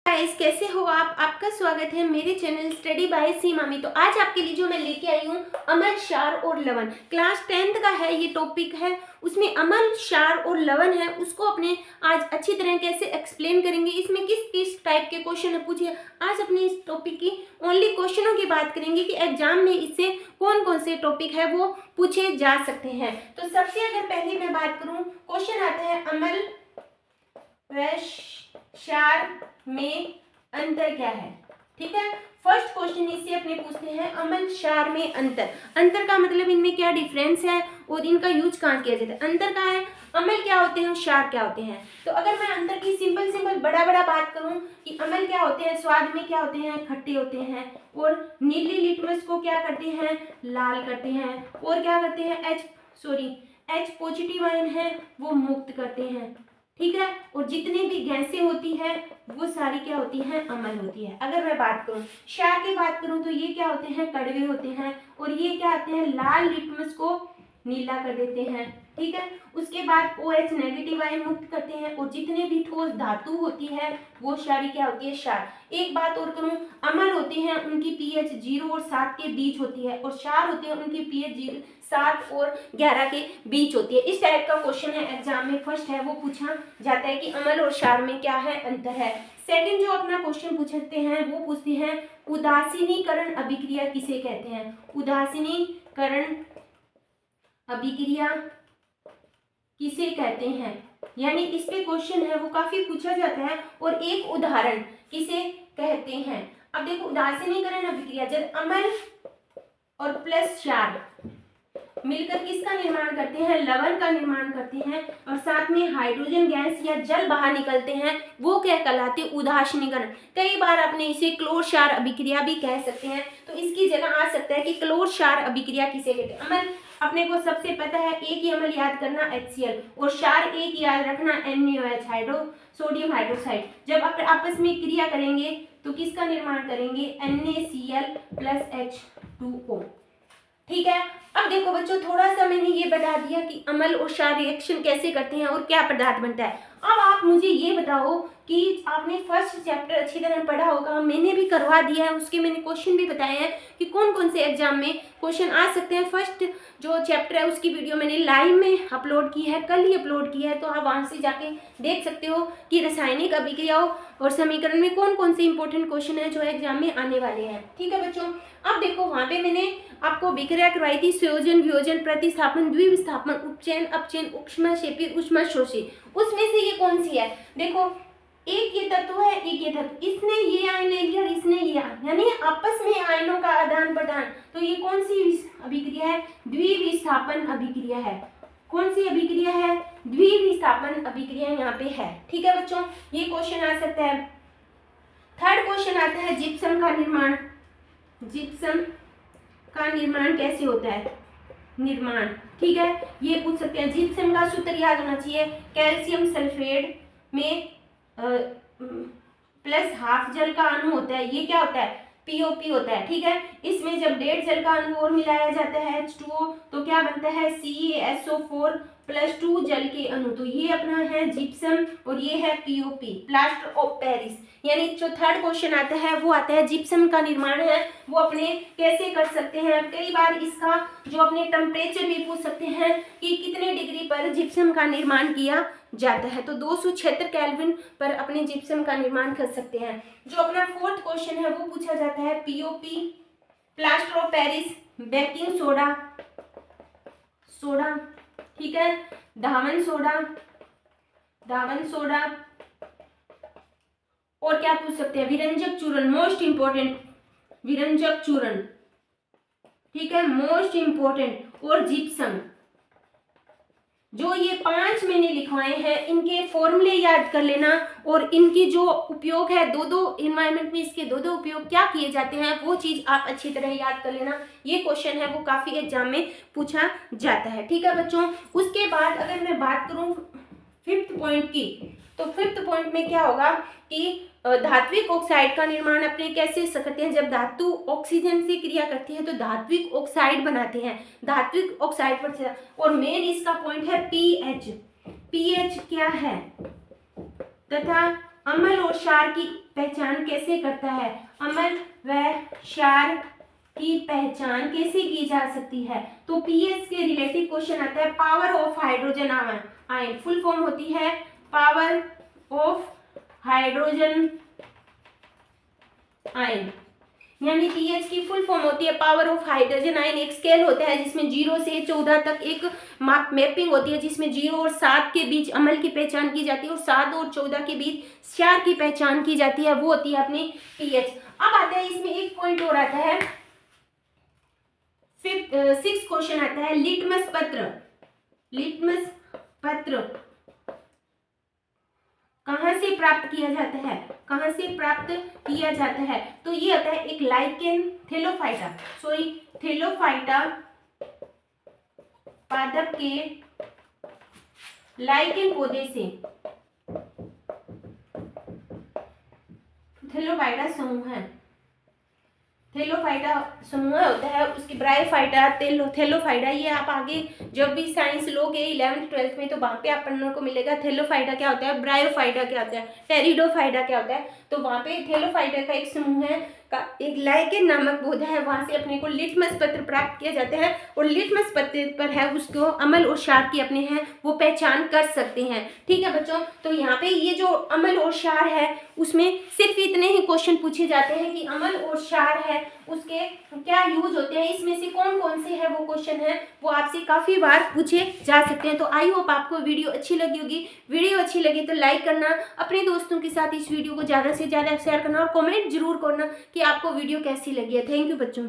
Guys, कैसे हो आप? आपका स्वागत है मेरे चैनल स्टडी बाय सी मामी। तो आज आपके लिए जो मैं लेके आई हूँ अमल, क्षार और लवण। क्लास 10th का है ये टॉपिक है, उसमें अमल, क्षार और लवण है, उसको अपने आज अच्छी तरह कैसे एक्सप्लेन करेंगे, इसमें किस किस टाइप के क्वेश्चन पूछे। आज अपने इस टॉपिक की ओनली क्वेश्चनों की बात करेंगे कि एग्जाम में इससे कौन कौन से टॉपिक है वो पूछे जा सकते हैं। तो सबसे अगर पहले मैं बात करूँ, क्वेश्चन आता है अमल व क्षार में अंतर क्या है। ठीक है, फर्स्ट क्वेश्चन इससे अपने पूछते हैं अमल क्षार में अंतर। अंतर का मतलब इनमें क्या डिफरेंस है और इनका यूज कहाँ किया जाता है। अंतर का है अमल क्या होते हैं और क्षार क्या होते हैं। तो अगर मैं अंतर की सिंपल बड़ा बात करूं कि अमल क्या होते हैं, स्वाद में क्या होते हैं, खट्टे होते हैं, और नीली लिटमस को क्या करते हैं, लाल करते हैं, और क्या करते हैं एच पॉजिटिव आयन है वो मुक्त करते हैं। ठीक है, और जितनी भी गैसें होती है वो सारी क्या होती हैं, अमल होती है। अगर मैं बात करूं क्षार की बात करूं तो ये क्या होते हैं, कड़वे होते हैं, और ये क्या आते हैं, लाल लिटमस को नीला कर देते हैं। ठीक है, उसके बाद OH नेगेटिव आयन मुक्त करते हैं, और जितने भी ठोस धातु होती है वो सारी क्या होती है, क्षार। एक बात और करूं, अमल होते हैं उनकी pH 0 और 7 के बीच होती है, और क्षार होते हैं उनकी pH 7 और 11 के बीच होती है। इस टाइप का क्वेश्चन है एग्जाम में, फर्स्ट है वो पूछा जाता है कि अमल और क्षार में क्या है, अंतर है। सेकंड जो अपना क्वेश्चन पूछते हैं वो पूछते हैं उदासीनीकरण अभिक्रिया किसे कहते हैं। उदासीनीकरण अभिक्रिया किसे कहते हैं, यानी इस पे क्वेश्चन है वो काफी पूछा जाता है, और एक उदाहरण किसे कहते हैं। अब देखो, उदासीनीकरण अभिक्रिया जब अमल और प्लस क्षार मिलकर किसका निर्माण करते हैं, लवण का निर्माण करते हैं, और साथ में हाइड्रोजन गैस या जल बाहर निकलते हैं, वो क्या कहलाते हैं, उदासीनीकरण। कई बार आपने इसे क्लोर क्षार अभिक्रिया भी कह सकते हैं, तो इसकी जगह आ सकता है कि क्लोर क्षार अभिक्रिया किसे कहते हैं। अमल अपने को सबसे पता है, एक ही अमल याद करना HCl, और क्षार एक याद रखना NaOH सोडियम हाइड्रोक्साइड। जब आप आपस में क्रिया करेंगे तो किसका निर्माण करेंगे, NaCl + H2O। ठीक है, अब देखो बच्चों, थोड़ा सा मैंने ये बता दिया कि अमल और क्षार रिएक्शन कैसे करते हैं और क्या पदार्थ बनता है। अब आप मुझे ये बताओ कि आपने फर्स्ट चैप्टर अच्छी तरह पढ़ा होगा, मैंने भी करवा दिया है, उसके मैंने क्वेश्चन भी बताए हैं कि कौन कौन से एग्जाम में क्वेश्चन आ सकते हैं। फर्स्ट जो चैप्टर है उसकी वीडियो मैंने लाइव में अपलोड की है, कल ही अपलोड की है, तो आप वहाँ से जाके देख सकते हो कि रासायनिक अभिक्रियाओं और समीकरण में कौन कौन से इंपॉर्टेंट क्वेश्चन है जो एग्जाम में आने वाले हैं। ठीक है बच्चों, अब देखो वहाँ पे मैंने आपको विक्रिया करवाई थी संयोजन, वियोजन, प्रतिस्थापन, द्विविस्थापन, उपचयन, अपचयन, ऊष्माक्षेपी, ऊष्माशोषी। उसमें से ये कौन सी है, देखो एक ये तत्व है, एक ये तत्व, इसने ये आयन ले लिया और इसने ये आयन, यानी आपस में आयनों का आदान प्रदान। तो ये कौन सी अभिक्रिया है, द्विविस्थापन अभिक्रिया है। कौन सी अभिक्रिया है, द्विविस्थापन अभिक्रिया यहाँ पे है। ठीक है बच्चों, ये क्वेश्चन आ सकता है। थर्ड क्वेश्चन आता है जिप्सम का निर्माण। जिप्सम का निर्माण कैसे होता है, निर्माण। ठीक है, ये पूछ सकते हैं। जिप्सम का सूत्र याद होना चाहिए, कैल्शियम सल्फेट में +½ जल का अणु होता है, ये क्या होता है, POP होता है। ठीक है, इसमें जब 1.5 जल का अणु और मिलाया जाता है H2O तो क्या बनता है, CaSO4 +2 जल के अणु। तो ये अपना है जिप्सम और ये है POP, प्लास्टर ऑफ पेरिस। यानी जो थर्ड क्वेश्चन आता है वो आता है जिप्सम का निर्माण है वो अपने कैसे कर सकते हैं। कई बार इसका जो अपने टेम्परेचर भी पूछ सकते हैं कि कितने डिग्री पर जिप्सम का निर्माण किया जाता है। तो 276 केल्विन पर अपने जिप्सम का निर्माण कर सकते हैं। जो अपना फोर्थ क्वेश्चन है वो पूछा जाता है POP, plaster of Paris, baking soda, ठीक है, धावन सोडा, और क्या पूछ सकते हैं, विरंजक चूर्ण, मोस्ट इंपोर्टेंट विरंजक चूर्ण। ठीक है, मोस्ट इंपोर्टेंट, और जिप्सम। जो ये 5 मैंने लिखवाए हैं इनके फॉर्मूले याद कर लेना, और इनकी जो उपयोग है, दो एनवायरनमेंट में इसके दो उपयोग क्या किए जाते हैं वो चीज आप अच्छी तरह याद कर लेना। ये क्वेश्चन है वो काफी एग्जाम में पूछा जाता है। ठीक है बच्चों, उसके बाद अगर मैं बात करूं फिफ्थ पॉइंट की, तो फिफ्थ पॉइंट में क्या होगा कि धात्विक ऑक्साइड का निर्माण अपने कैसे करते हैं। जब धातु ऑक्सीजन से क्रिया करती है तो धात्विक ऑक्साइड बनाते हैं, धात्विक ऑक्साइड पर। और मेन इसका पॉइंट है pH क्या है तथा अम्ल और क्षार की पहचान कैसे करता है? अम्ल व क्षार की पहचान कैसे की जा सकती है? तो पीएच के रिलेटिव क्वेश्चन आता है, power of hydrogen ion, full form होती है पावर ऑफ हाइड्रोजन आयन, यानी पीएच की फुल फॉर्म होती है पावर ऑफ हाइड्रोजन आयन। एक स्केल होता है जिसमें 0 से 14 तक एक मैपिंग होती है, जिसमें 0 और 7 के बीच अम्ल की पहचान की जाती है और 7 और 14 के बीच क्षार की पहचान की जाती है, वो होती है अपनी पीएच। अब आता है इसमें एक पॉइंट और आता है, 6 क्वेश्चन आता है, लिटमस पत्र कहाँ से प्राप्त किया जाता है? कहाँ से प्राप्त किया जाता है? तो ये आता है एक लाइकेन थेलोफाइटा पादप के लाइकेन पौधे से, थेलोफाइटा समूह होता है, उसकी ब्रायोफाइटा, थेलोफाइटा, ये आप आगे जब भी साइंस लोगे 11th 12th में तो वहाँ पे आप पढ़ने को मिलेगा। थेलोफाइटा क्या होता है, ब्रायोफाइटा क्या होता है, टेरिडोफाइटा क्या होता है। तो वहाँ पे थेलोफाइटा का एक समूह है का एक लाइकेन नामक पौधा है, वहाँ से अपने को लिटमस पत्र प्राप्त किया जाता है और लिटमस पत्र पर है उसको अम्ल और क्षार की अपने हैं वो पहचान कर सकते हैं। ठीक है बच्चों, तो यहाँ पे ये जो अम्ल और क्षार है उसमें सिर्फ इतने ही क्वेश्चन पूछे जाते हैं कि अम्ल और क्षार है उसके क्या यूज होते हैं, इसमें से कौन कौन से है वो क्वेश्चन है वो आपसे काफ़ी बार पूछे जा सकते हैं। तो आई होप आपको वीडियो अच्छी लगी होगी। वीडियो अच्छी लगी तो लाइक करना, अपने दोस्तों के साथ इस वीडियो को ज़्यादा से ज़्यादा शेयर करना और कमेंट जरूर करना कि आपको वीडियो कैसी लगी है। थैंक यू बच्चों।